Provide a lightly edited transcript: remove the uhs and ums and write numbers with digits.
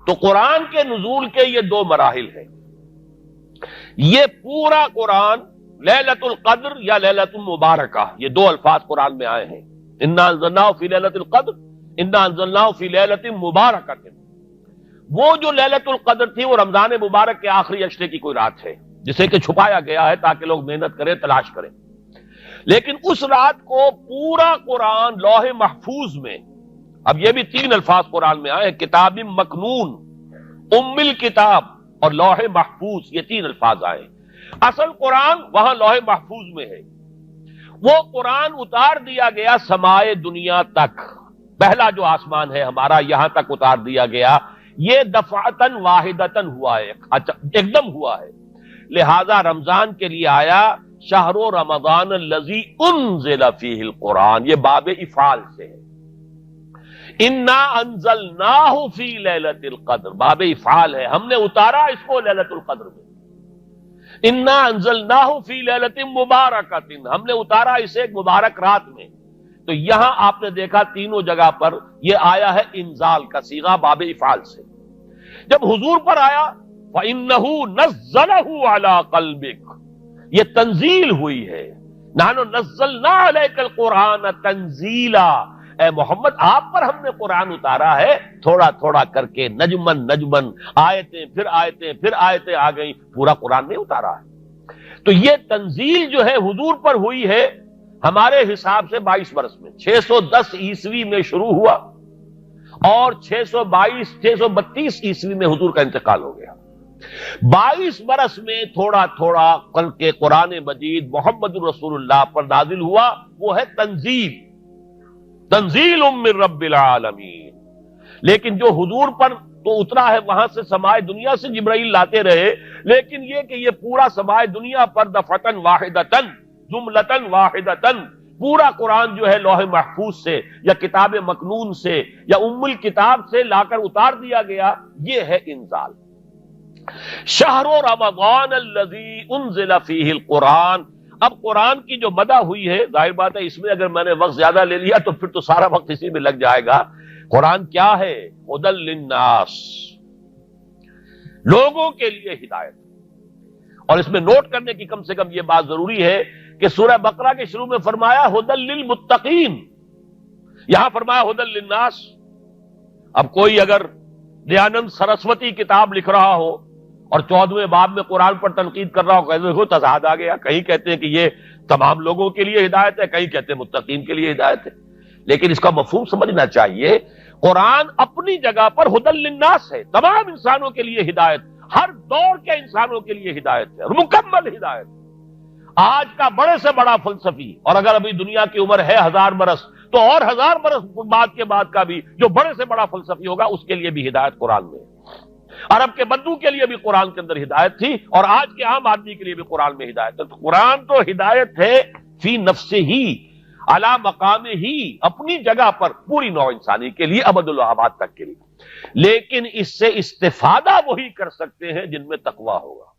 تو قرآن کے نزول کے یہ دو مراحل ہیں. یہ پورا قرآن لیلۃ القدر یا لیلۃ المبارکہ، یہ دو الفاظ قرآن میں آئے ہیں. انا انزلناہ فی لیلۃ القدر، انا انزلناہ فی لیلۃ مبارکہ. وہ جو لیلۃ القدر تھی وہ رمضان مبارک کے آخری عشرے کی کوئی رات ہے، جسے کہ چھپایا گیا ہے تاکہ لوگ محنت کریں، تلاش کریں. لیکن اس رات کو پورا قرآن لوح محفوظ میں، اب یہ بھی تین الفاظ قرآن میں آئے، کتاب مکنون، ام الکتاب اور لوح محفوظ، یہ تین الفاظ آئے. اصل قرآن وہاں لوح محفوظ میں ہے. وہ قرآن اتار دیا گیا سمائے دنیا تک، پہلا جو آسمان ہے ہمارا یہاں تک اتار دیا گیا. یہ دفعتن واحدتن ہوا ہے، ایک دم ہوا ہے. لہذا رمضان کے لیے آیا شہر رمضان الذی انزل فیہ القرآن، یہ باب افعال سے ہے. انا انزلناہ فی لیلۃ القدر، باب افعال ہے، ہم نے اتارا اس کو لیلۃ القدر میں. انا انزلناہ فی لیلۃ مبارکۃ، ہم نے اتارا اسے ایک مبارک رات میں. تو یہاں آپ نے دیکھا تینوں جگہ پر یہ آیا ہے انزال کا صیغہ باب افعال سے. جب حضور پر آیا فَإِنَّهُ نَزَّلَهُ عَلَىٰ قَلْبِكَ، یہ تنزیل ہوئی ہے. نَحْنُ نَزَّلْنَا عَلَيْكَ الْقُرْآنَ تَنزِيلًا، اے محمد آپ پر ہم نے قرآن اتارا ہے تھوڑا تھوڑا کر کے، نجمن نجمن، آیتیں پھر آیتیں پھر آیتیں آ گئیں، پورا قرآن نہیں اتارا ہے. تو یہ تنزیل جو ہے حضور پر ہوئی ہے ہمارے حساب سے 22 برس میں، 610 عیسوی میں شروع ہوا اور 632 عیسوی میں حضور کا انتقال ہو گیا. 22 برس میں تھوڑا تھوڑا کر کے قرآن مجید محمد رسول اللہ پر نازل ہوا. وہ ہے تنزیل، تنزیل من رب العالمین. لیکن جو حضور پر تو اترا ہے وہاں سے سمائے دنیا سے جبرائیل لاتے رہے، لیکن یہ کہ یہ پورا سمائے دنیا پر دفعتن واحدتن، جملتن واحدتن، پورا قرآن جو ہے لوح محفوظ سے یا کتاب مکنون سے یا ام الکتاب سے لا کر اتار دیا گیا. یہ ہے انزال. شہر رمضان الذی انزل فیہ القرآن. اب قرآن کی جو مدح ہوئی ہے، ظاہر بات ہے اس میں اگر میں نے وقت زیادہ لے لیا تو پھر تو سارا وقت اسی میں لگ جائے گا. قرآن کیا ہے؟ ہدی للناس، لوگوں کے لیے ہدایت. اور اس میں نوٹ کرنے کی کم سے کم یہ بات ضروری ہے کہ سورہ بقرہ کے شروع میں فرمایا ہدی للمتقین، یہاں فرمایا ہدی للناس. اب کوئی اگر دیانند سرسوتی کتاب لکھ رہا ہو اور 14ویں باب میں قرآن پر تنقید کر رہا ہو، کہتے ہیں تضاد آ گیا. کہیں کہتے ہیں کہ یہ تمام لوگوں کے لیے ہدایت ہے، کہیں کہتے ہیں متقین کے لیے ہدایت ہے. لیکن اس کا مفہوم سمجھنا چاہیے. قرآن اپنی جگہ پر ہدی للناس ہے، تمام انسانوں کے لیے ہدایت، ہر دور کے انسانوں کے لیے ہدایت ہے، مکمل ہدایت. آج کا بڑے سے بڑا فلسفی، اور اگر ابھی دنیا کی عمر ہے 1000 برس تو اور 1000 برس بعد کے بعد کا بھی جو بڑے سے بڑا فلسفی ہوگا اس کے لیے بھی ہدایت قرآن میں ہے. عرب کے بدو کے لیے بھی قرآن کے اندر ہدایت تھی، اور آج کے عام آدمی کے لیے بھی قرآن میں ہدایت ہے. تو قرآن تو ہدایت ہے فی نفسہ ہی، علی مقام ہی، اپنی جگہ پر پوری نوع انسانی کے لیے ابد الآباد تک کے لیے. لیکن اس سے استفادہ وہی کر سکتے ہیں جن میں تقویٰ ہوگا.